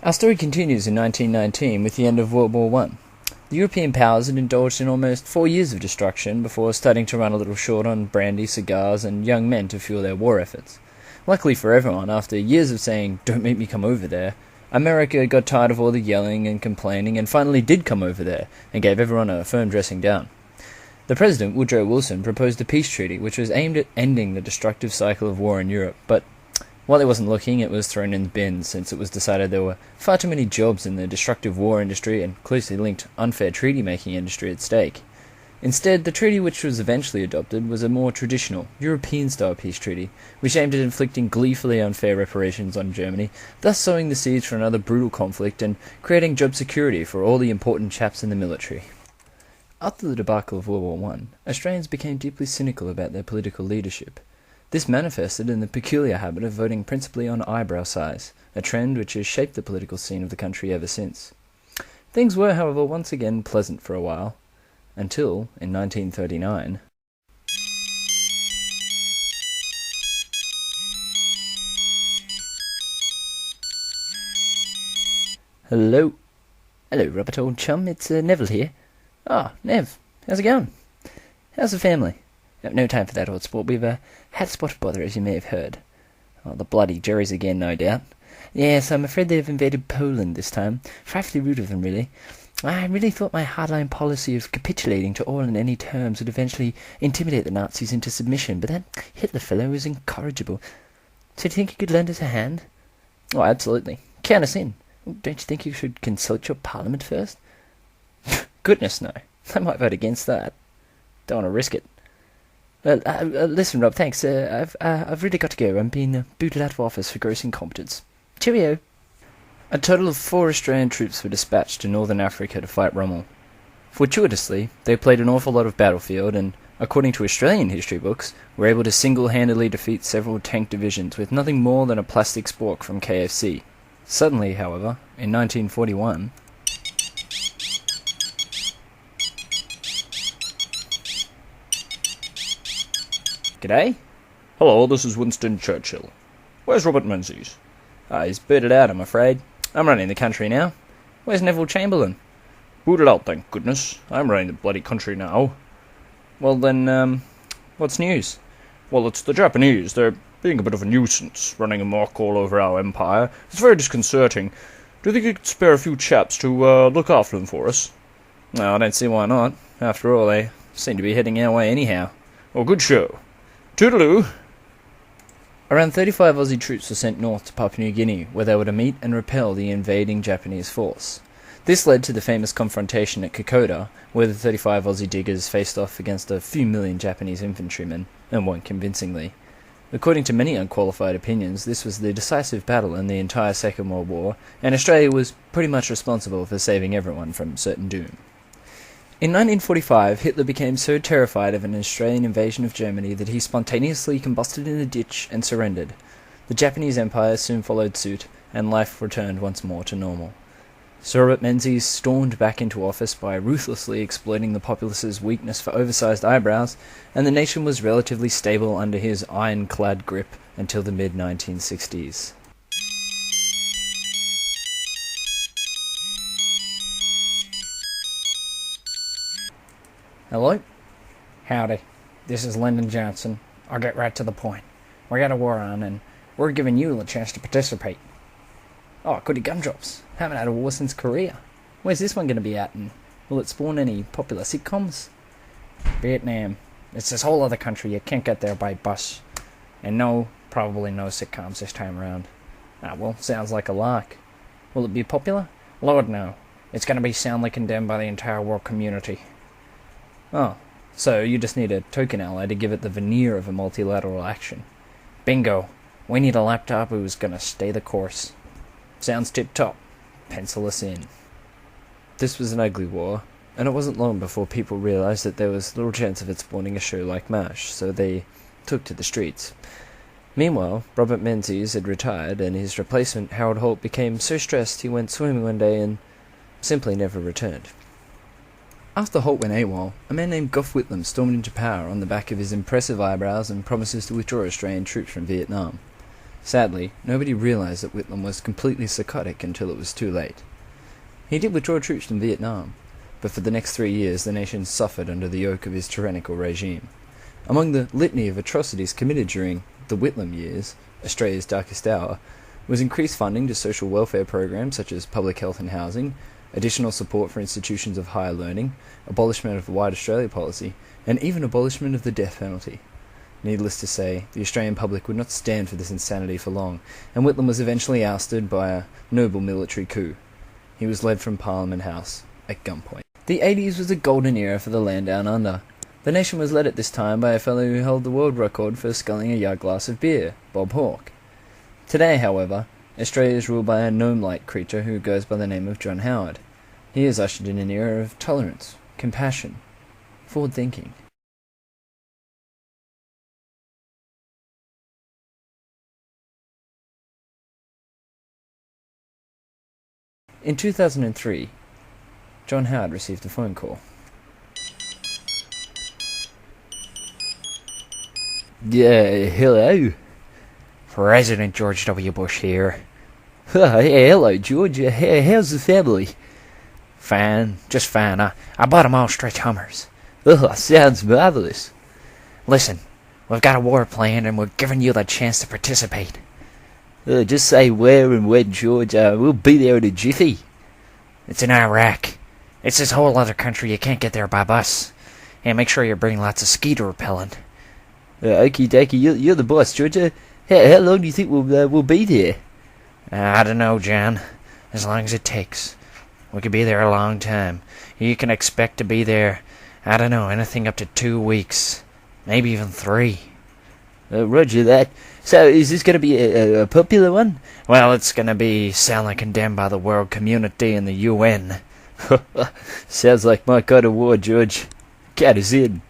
Our story continues in 1919 with the end of World War One. The European powers had indulged in almost 4 years of destruction before starting to run a little short on brandy, cigars, and young men to fuel their war efforts. Luckily for everyone, after years of saying, "Don't make me come over there," America got tired of all the yelling and complaining and finally did come over there and gave everyone a firm dressing down. The President, Woodrow Wilson, proposed a peace treaty which was aimed at ending the destructive cycle of war in Europe, but while he wasn't looking, it was thrown in the bin since it was decided there were far too many jobs in the destructive war industry and closely linked unfair treaty-making industry at stake. Instead, the treaty which was eventually adopted was a more traditional, European-style peace treaty, which aimed at inflicting gleefully unfair reparations on Germany, thus sowing the seeds for another brutal conflict and creating job security for all the important chaps in the military. After the debacle of World War One, Australians became deeply cynical about their political leadership. This manifested in the peculiar habit of voting principally on eyebrow size, a trend which has shaped the political scene of the country ever since. Things were, however, once again pleasant for a while, until, in 1939... Hello, Robert, old chum, it's Neville here. Ah, Nev, how's it going? How's the family? No time for that old sport. We've had a spot of bother, as you may have heard. Oh, the bloody Jerrys again, no doubt. Yes, I'm afraid they've invaded Poland this time. Frightfully rude of them, really. I really thought my hardline policy of capitulating to all and any terms would eventually intimidate the Nazis into submission, but that Hitler fellow was incorrigible. So do you think you could lend us a hand? Oh, absolutely. Count us in. Don't you think you should consult your parliament first? Goodness, no. I might vote against that. Don't want to risk it. Well, listen, Rob, thanks. I've really got to go. I'm being booted out of office for gross incompetence. Cheerio. A total of 4 Australian troops were dispatched to northern Africa to fight Rommel. Fortuitously, they played an awful lot of battlefield and, according to Australian history books, were able to single-handedly defeat several tank divisions with nothing more than a plastic spork from KFC. Suddenly, however, in 1941... G'day? Hello, this is Winston Churchill. Where's Robert Menzies? He's booted out, I'm afraid. I'm running the country now. Where's Neville Chamberlain? Booted out, thank goodness. I'm running the bloody country now. Well then, what's news? Well, it's the Japanese. They're being a bit of a nuisance, running amok all over our empire. It's very disconcerting. Do you think you could spare a few chaps to look after them for us? No, I don't see why not. After all, they seem to be heading our way anyhow. Well, good show. Toodaloo! Around 35 Aussie troops were sent north to Papua New Guinea, where they were to meet and repel the invading Japanese force. This led to the famous confrontation at Kokoda, where the 35 Aussie diggers faced off against a few million Japanese infantrymen, and won convincingly. According to many unqualified opinions, this was the decisive battle in the entire Second World War, and Australia was pretty much responsible for saving everyone from certain doom. In 1945, Hitler became so terrified of an Australian invasion of Germany that he spontaneously combusted in a ditch and surrendered. The Japanese Empire soon followed suit, and life returned once more to normal. Sir Robert Menzies stormed back into office by ruthlessly exploiting the populace's weakness for oversized eyebrows, and the nation was relatively stable under his ironclad grip until the mid-1960s. Hello? Howdy. This is Lyndon Johnson. I'll get right to the point. We got a war on, and we're giving you a chance to participate. Oh, goody gumdrops. Haven't had a war since Korea. Where's this one going to be at, and will it spawn any popular sitcoms? Vietnam. It's this whole other country. You can't get there by bus. And no, probably no sitcoms this time around. Ah, well, sounds like a lark. Will it be popular? Lord, no. It's going to be soundly condemned by the entire world community. Oh, so you just need a token ally to give it the veneer of a multilateral action. Bingo. We need a laptop who's gonna stay the course. Sounds tip-top. Pencil us in. This was an ugly war, and it wasn't long before people realised that there was little chance of it spawning a show like MASH, so they took to the streets. Meanwhile, Robert Menzies had retired, and his replacement, Harold Holt, became so stressed he went swimming one day and simply never returned. After Holt went AWOL, a man named Gough Whitlam stormed into power on the back of his impressive eyebrows and promises to withdraw Australian troops from Vietnam. Sadly, nobody realized that Whitlam was completely psychotic until it was too late. He did withdraw troops from Vietnam, but for the next 3 years the nation suffered under the yoke of his tyrannical regime. Among the litany of atrocities committed during the Whitlam years, Australia's darkest hour, was increased funding to social welfare programs such as public health and housing, additional support for institutions of higher learning, abolishment of the White Australia policy, and even abolishment of the death penalty. Needless to say, the Australian public would not stand for this insanity for long, and Whitlam was eventually ousted by a noble military coup. He was led from Parliament House at gunpoint. The 80s was a golden era for the land down under. The nation was led at this time by a fellow who held the world record for sculling a yard glass of beer, Bob Hawke. Today, however, Australia is ruled by a gnome-like creature who goes by the name of John Howard. He has ushered in an era of tolerance, compassion, forward thinking. In 2003, John Howard received a phone call. Yeah, hello. President George W. Bush here. Hey, hello, George. How's the family? Fine, just fine. I bought 'em all stretch Hummers. Sounds marvelous. Listen, we've got a war planned and we're giving you the chance to participate. Just say where and when, George. We'll be there in a jiffy. It's in Iraq. It's this whole other country. You can't get there by bus. And make sure you bring lots of skeeter repellent. Okie dokie, you're the boss, George. How long do you think we'll be there? I don't know, John. As long as it takes. We could be there a long time. You can expect to be there, I don't know, anything up to 2 weeks. Maybe even 3. Roger that. So, is this going to be a popular one? Well, it's going to be soundly condemned by the world community and the UN. Sounds like my kind of war, George. Count us in.